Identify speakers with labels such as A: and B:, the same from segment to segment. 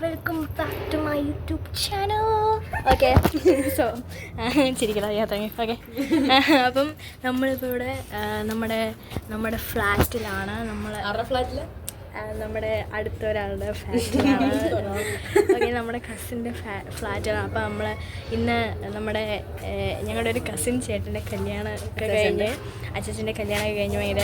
A: Welcome back to my YouTube channel. Okay, so ചിരിക്കണം okay. അപ്പം നമ്മളിപ്പോൾ ഇവിടെ നമ്മുടെ ഫ്ലാറ്റിലാണ്. നമ്മുടെ അടുത്ത ഒരാളുടെ ഫ്ലാറ്റിലാണ്. ഓക്കെ, നമ്മുടെ കസിൻ്റെ ഫ്ലാറ്റാണ്. അപ്പോൾ നമ്മൾ ഇന്ന് ഞങ്ങളുടെ ഒരു കസിൻ ചേട്ടൻ്റെ കല്യാണം ഒക്കെ കഴിഞ്ഞ് അച്ഛൻ്റെ കല്യാണമൊക്കെ കഴിഞ്ഞ് ഭയങ്കര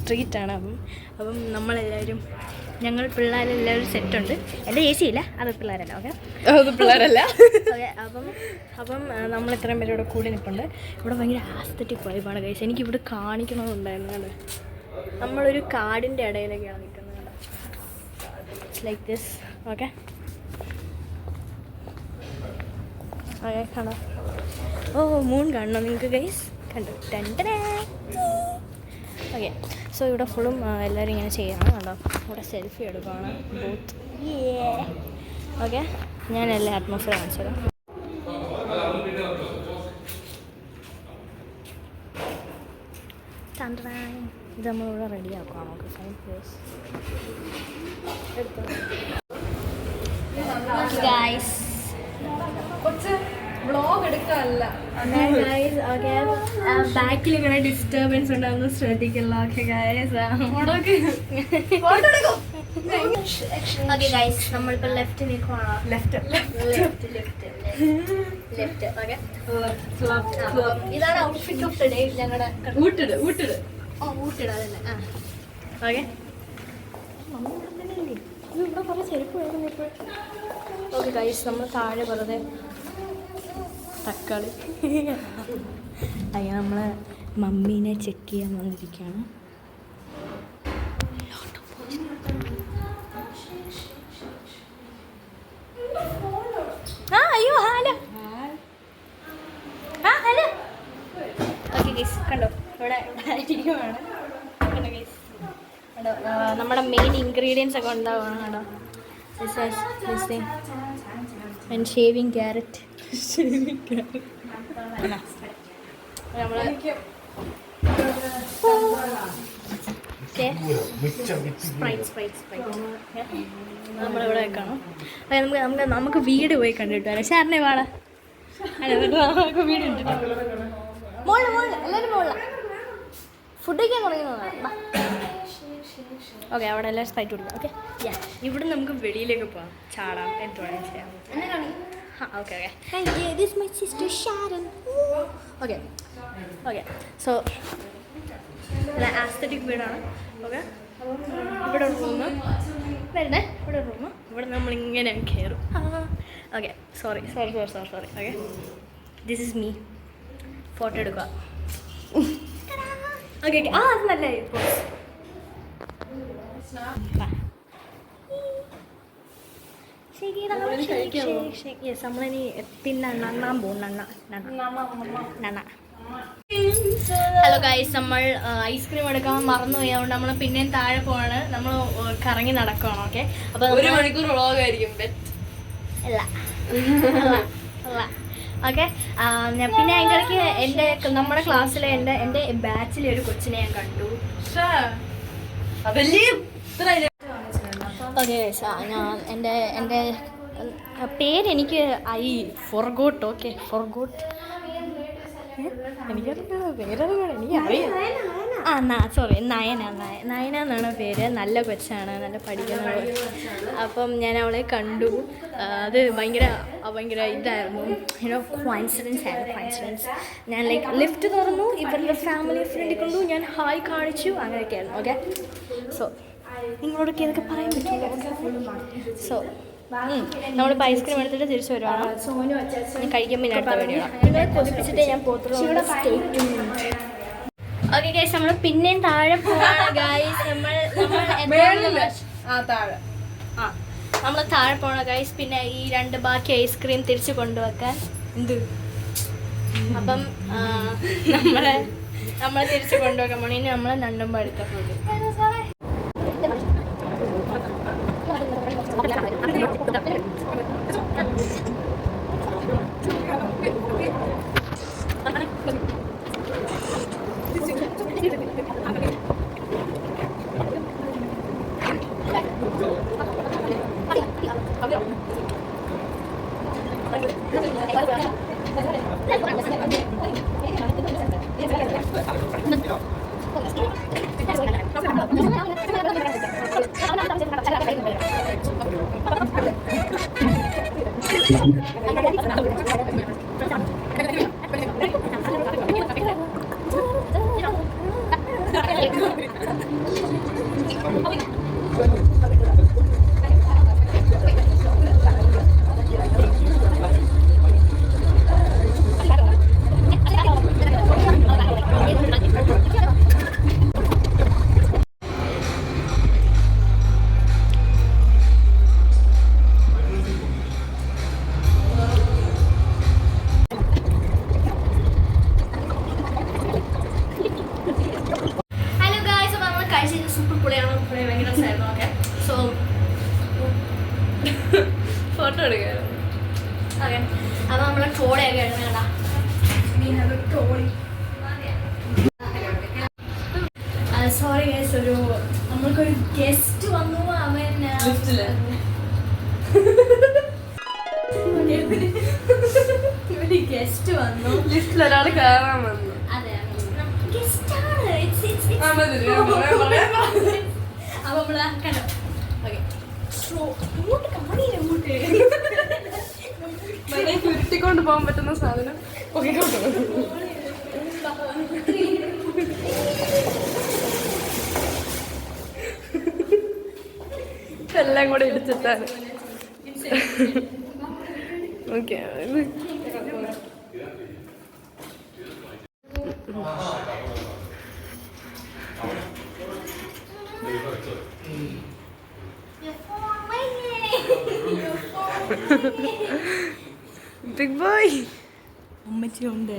A: ട്രീറ്റാണ്. അപ്പം നമ്മളെല്ലാവരും ഞങ്ങൾ പിള്ളേരെല്ലാവരും സെറ്റുണ്ട്. എൻ്റെ ചേച്ചി ഇല്ല, അത് പിള്ളേരല്ല. Okay, okay. അപ്പം നമ്മൾ ഇത്രയും പേര് ഇവിടെ കൂടി നിൽപ്പുണ്ട്. ഇവിടെ ഭയങ്കര ആസ്തറ്റിക് വൈബാണ് കഴിച്ചത്. എനിക്കിവിടെ കാണിക്കണമെന്നുണ്ടായിരുന്നു. കണ്ടോ, നമ്മളൊരു കാടിൻ്റെ ഇടയിലൊക്കെയാണ് നിൽക്കുന്നത്. It's like this. Okay. Okay, കാണോ? ഓ, മൂൺ കാണണം നിങ്ങൾക്ക് ഗൈസ്? കണ്ടു. ഓക്കെ, സോ ഇവിടെ ഫുള്ളും എല്ലാവരും ഇങ്ങനെ ചെയ്യണം. കണ്ടോ, ഇവിടെ സെൽഫി എടുക്കുകയാണ് ബൂത്ത്. ഓക്കെ, ഞാൻ എല്ലാ അറ്റ്മോസ്ഫിയർ കാണിച്ചത്. ഇത് നമ്മളിവിടെ റെഡിയാക്കാം. നമുക്ക് ഗൈസ്
B: വ്ളോഗ് എടുക്കാനല്ല,
A: ബാക്കിൽ ഇങ്ങനെ ഡിസ്റ്റർബൻസ് ഉണ്ടാകുന്ന ശ്രദ്ധിക്കില്ല. ഓക്കെ ഗൈസ്, ഓക്കെ ഗൈസ്, നമ്മളിപ്പോൾ ലെഫ്റ്റ് നിൽക്കുവാണോ? ഇതാണ് ഔട്ട്ഫിറ്റ് ഓഫ് ദ ഡേ. ഞങ്ങളുടെ ഊട്ടിട് അതന്നെ. ഓക്കെ, ഇവിടെ കുറേ ചെരുപ്പ് വരുന്നു ഇപ്പോൾ. ഓക്കെ ഗൈസ്, നമ്മൾ താഴെ വെറുതെ തക്കാളി നമ്മൾ മമ്മീനെ ചെക്ക് ചെയ്യാൻ വന്നിരിക്കുകയാണ്. അയ്യോ ഹലോ. ഹലോ. ഓക്കെ ഗൈസ്, കണ്ടോ ഇവിടെ ഇരിക്കുവാണ്. കണ്ടോ ഗൈസ്, കണ്ടോ നമ്മുടെ മെയിൻ ഇൻഗ്രീഡിയൻസ് ഒക്കെ ഉണ്ടാവുകയാണ്. കണ്ടോ, and shaving carrot. നമ്മളിവിടെ വെക്കണം. നമുക്ക് വീട് പോയി കണ്ടിട്ട് വരാം. ഷാറിനെ വാടാ, നമുക്ക് വീട് ഉണ്ട്. എല്ലാവരും മോള ഫുഡ് കഴിക്കാൻ തുടങ്ങുന്നതാണ്. ഓക്കെ, അവിടെ എല്ലാവരും സ്പൈറ്റ് കൊടുക്കും. ഓക്കെ, ഇവിടെ നമുക്ക് വെളിയിലേക്ക് പോകാം, ചാടാം, എന്ത് വേണമെങ്കിലും ചെയ്യാം. Okay okay, this my sister Sharon. Okay okay, so aesthetic വീടാണ്. ഓക്കെ, ഇവിടെ റൂമ് വരുന്നേ, ഇവിടെ റൂമ്. ഇവിടെ നമ്മളിങ്ങനെ കയറും. Okay, sorry. Okay, this is me. Photo എടുക്കുക. ഓക്കെ ഓക്കെ, അത് നല്ല പോസ്. നമ്മളിനി പിന്നെ നണ്ണാൻ പോകും. ഹലോ ഗൈസ്, നമ്മൾ ഐസ്ക്രീം എടുക്കാൻ മറന്നുപോയി. അതുകൊണ്ട് നമ്മൾ പിന്നെയും താഴെ പോവാണ്. നമ്മൾ കറങ്ങി നടക്കുകയാണ്. ഓക്കെ, അപ്പോൾ
B: 1 മണിക്കൂർ വ്ളോഗായിരിക്കും.
A: അല്ല ഓക്കെ. പിന്നെ അതിൻ്റെ ഇടയ്ക്ക് നമ്മുടെ ക്ലാസ്സിലെ എൻ്റെ ബാച്ചിലെ ഒരു കൊച്ചിനെ ഞാൻ കണ്ടു. ഓക്കെ ഗൈസ്, എൻ്റെ പേരെനിക്ക് ഫൊർഗോട്ട്. Okay, forgot. എനിക്കറിയില്ല പേരറിയാം, എനിക്കറിയാം. സോറി, നയന എന്നാണ് പേര്. നല്ല കൊച്ചാണ്, നല്ല പഠിക്കുന്നത്. അപ്പം ഞാൻ അവളെ കണ്ടു. അത് ഭയങ്കര ഇതായിരുന്നു. കോയിൻസിഡൻസ്. ഞാൻ ലിഫ്റ്റ് തുറന്നു, ഇവരുടെ ഫാമിലി ഫ്രണ്ടിൽ കൊണ്ടു, ഞാൻ ഹായ് കാണിച്ചു, അങ്ങനെയൊക്കെയായിരുന്നു. ഓക്കെ, സോ നിങ്ങളോടൊക്കെ ഇതൊക്കെ പറയാൻ പറ്റുമോ? സോ നമ്മളിപ്പോൾ ഐസ്ക്രീം എടുത്തിട്ട് തിരിച്ചു വരുവാണ്. ഞാൻ കഴിക്കുമ്പോൾ പിന്നെ അടുത്ത വീഡിയോ നിങ്ങളെ കൊതിപ്പിച്ചിട്ടേ ഞാൻ പോത്തുള്ളൂ. ഓക്കെ ഗൈസ്, നമ്മൾ പിന്നെയും താഴെ പോവാണ് ഗൈസ്. നമ്മൾ താഴെ പോകണം ഗൈസ്. പിന്നെ ഈ 2 ബാക്കി ഐസ്ക്രീം തിരിച്ചു കൊണ്ടുവെക്കാൻ അപ്പം നമ്മളെ തിരിച്ചു കൊണ്ടുവെക്കാൻ പോകണം. ഇനി നമ്മൾ നണ്ടുമ്പോൾ അടുത്ത ഫുഡ്. സൂപ്പർ പൊളിയാണ്, ഭയങ്കര രസമായിരുന്നു. ഓക്കെ, സോ ഫോട്ടോ എടുക്കായിരുന്നു. ഓക്കെ, അപ്പോൾ നമ്മൾ ട്രോളിയൊക്കെ എടുക്കണ സോറി ഗൈസ്, നമ്മൾക്കൊരു ഗസ്റ്റ് വന്നു. അവൻ ഗസ്റ്റ് വന്നു,
B: ലിസ്റ്റിൽ ഒരാൾ കയറാൻ വന്നു.
A: അതെ ഗസ്റ്റാണ്. അപ്പൊ നമ്മള് കണ്ടോ. ഓക്കെ, ഇങ്ങോട്ട് കാണിയില്ല, ഇങ്ങോട്ട്
B: ചുരുട്ടിക്കൊണ്ട് പോകാൻ പറ്റുന്ന സാധനം എല്ലാം കൂടെ ഇടിച്ചിട്ടാണ്. ഓക്കെ, ബിഗ് ബോയ്
A: അമ്മച്ചി ഉണ്ട്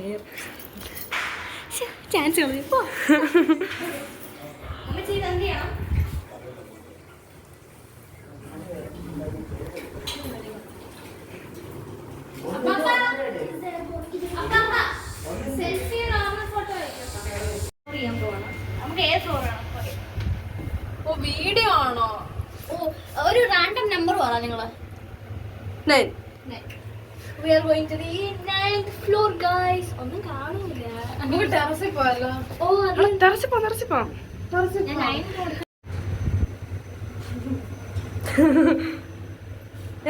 A: ചാൻസ് കളഞ്ഞപ്പോ അമ്മച്ചി എന്ത് ചെയ്യണം?
B: വീഡിയോ ആണോ?
A: ഒരു റാൻഡം നമ്പർ പറ നിങ്ങള്.
B: 9.
A: We are going to the 9th floor, guys. ഒന്നും കാണൂല.
B: നമുക്ക് ടെറസിൽ പോയല്ലോ.
A: ഓ,
B: ടെറസിൽ പോവാം.
A: ഞാൻ 9th കൊടുക്കാം.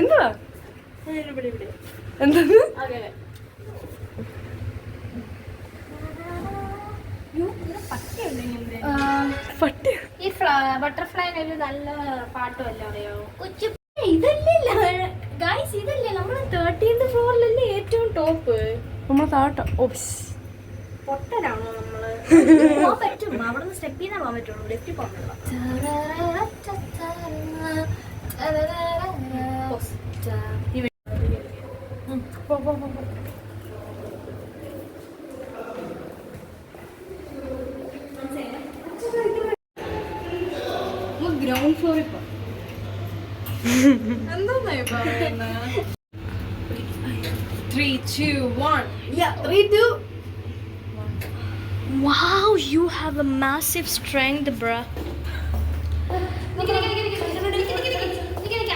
B: എന്താ
A: ഇവിടെ
B: എന്താ പട്ടി?
A: ഈ ബട്ടർഫ്ലൈനൊരു നല്ല പാട്ടുമല്ല അറിയോ? കൊച്ചു ഇതല്ലേ ഗൈസ്, ഇതല്ലേ നമ്മള് 13th ഫ്ലോറിലല്ലേ ഏറ്റവും ടോപ്പ്.
B: നമ്മളെ താട്ട
A: പൊട്ടനാണോ നമ്മള്? പോകാൻ പറ്റും, അവിടെ നിന്ന് സ്റ്റെപ്പ് ചെയ്താൽ പോകാൻ പറ്റുള്ളൂ, ലെഫ്റ്റിൽ പോകാൻ ഗ്രൗണ്ട് ഫ്ലോറിൽ പോ.
B: എന്തായി പറയുന്നത്? 3, 2, 1.
A: Yeah, 3, 2. Wow, you have a massive strength, bruh.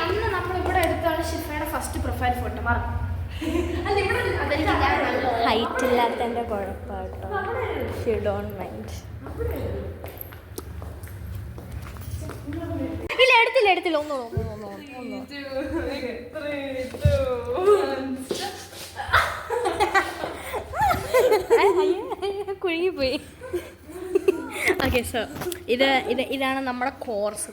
A: അന്ന് നമ്മൾ ഇവിടെ എടുത്താണ് ഷിഫയുടെ ഫസ്റ്റ് പ്രൊഫൈൽ ഫോട്ടോ. ഹൈറ്റ് ഇല്ലാത്തതിന്റെ കുഴപ്പമാട്ടോ. You don't mind. ഇല്ല, എടുത്തില്ല. ഒന്നോ കുഴുങ്ങിപ്പോയി. ഓക്കെ, സോ ഇതാണ് നമ്മുടെ കോഴ്സ്.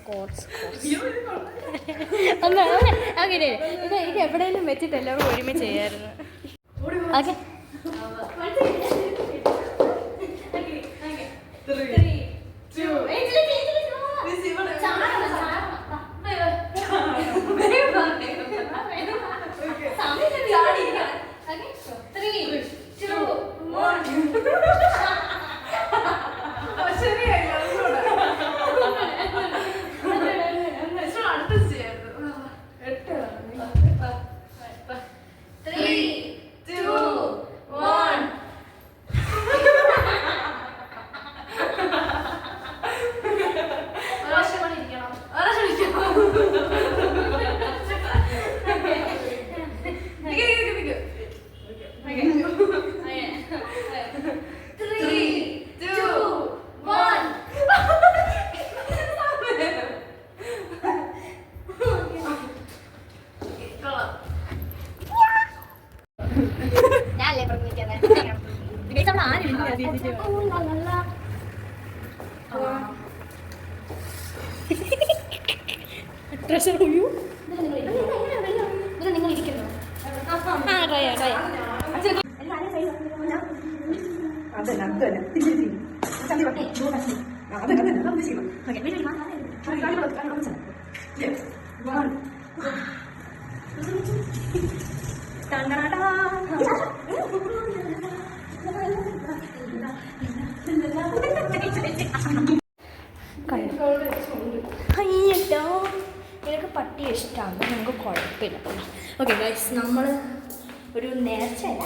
A: അങ്ങനെ ഇത് എവിടെയെങ്കിലും വെച്ചിട്ട് എല്ലാവരും ഒരുമിച്ച് ചെയ്യായിരുന്നു. ഓക്കെ, ട്രഷർ റിവ്യൂ നിങ്ങൾ ഇരിക്കുന്നു ആ ട്രൈ ട്രൈ അയ്യട്ടോ എനിക്ക് പട്ടി ഇഷ്ടമാണ് നമുക്ക് കുഴപ്പമില്ല. ഓക്കെ ഗൈസ്, നമ്മൾ ഒരു നേർച്ചയല്ല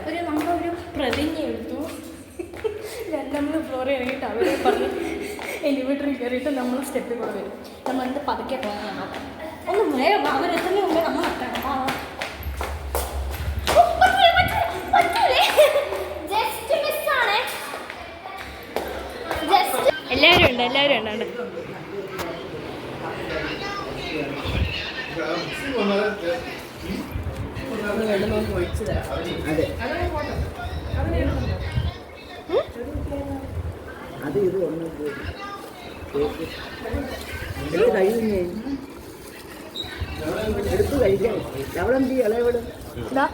A: ഒരു നമ്മളൊരു പ്രതിജ്ഞ എടുത്തു. നമ്മൾ ഫ്ലോറിൽ ഇറങ്ങിയിട്ട് അവരെ പറഞ്ഞ് എലിവേറ്ററിൽ കയറിയിട്ട് നമ്മൾ സ്റ്റെപ്പിൽ കൂടെ വരും. നമ്മൾ എന്ത് പതുക്കെ പോകാൻ നോക്കാം. ഒന്ന് വേഗം അവരെത്തുന്ന മുമ്പേ നമ്മൾ എല്ലാവരും ഉണ്ട്
C: അത് ഇത് ഒന്ന് കഴിഞ്ഞേ എടുത്തു കഴിക്കാൻ എവളെന്ത് ഇളയവള്
A: വേണോ?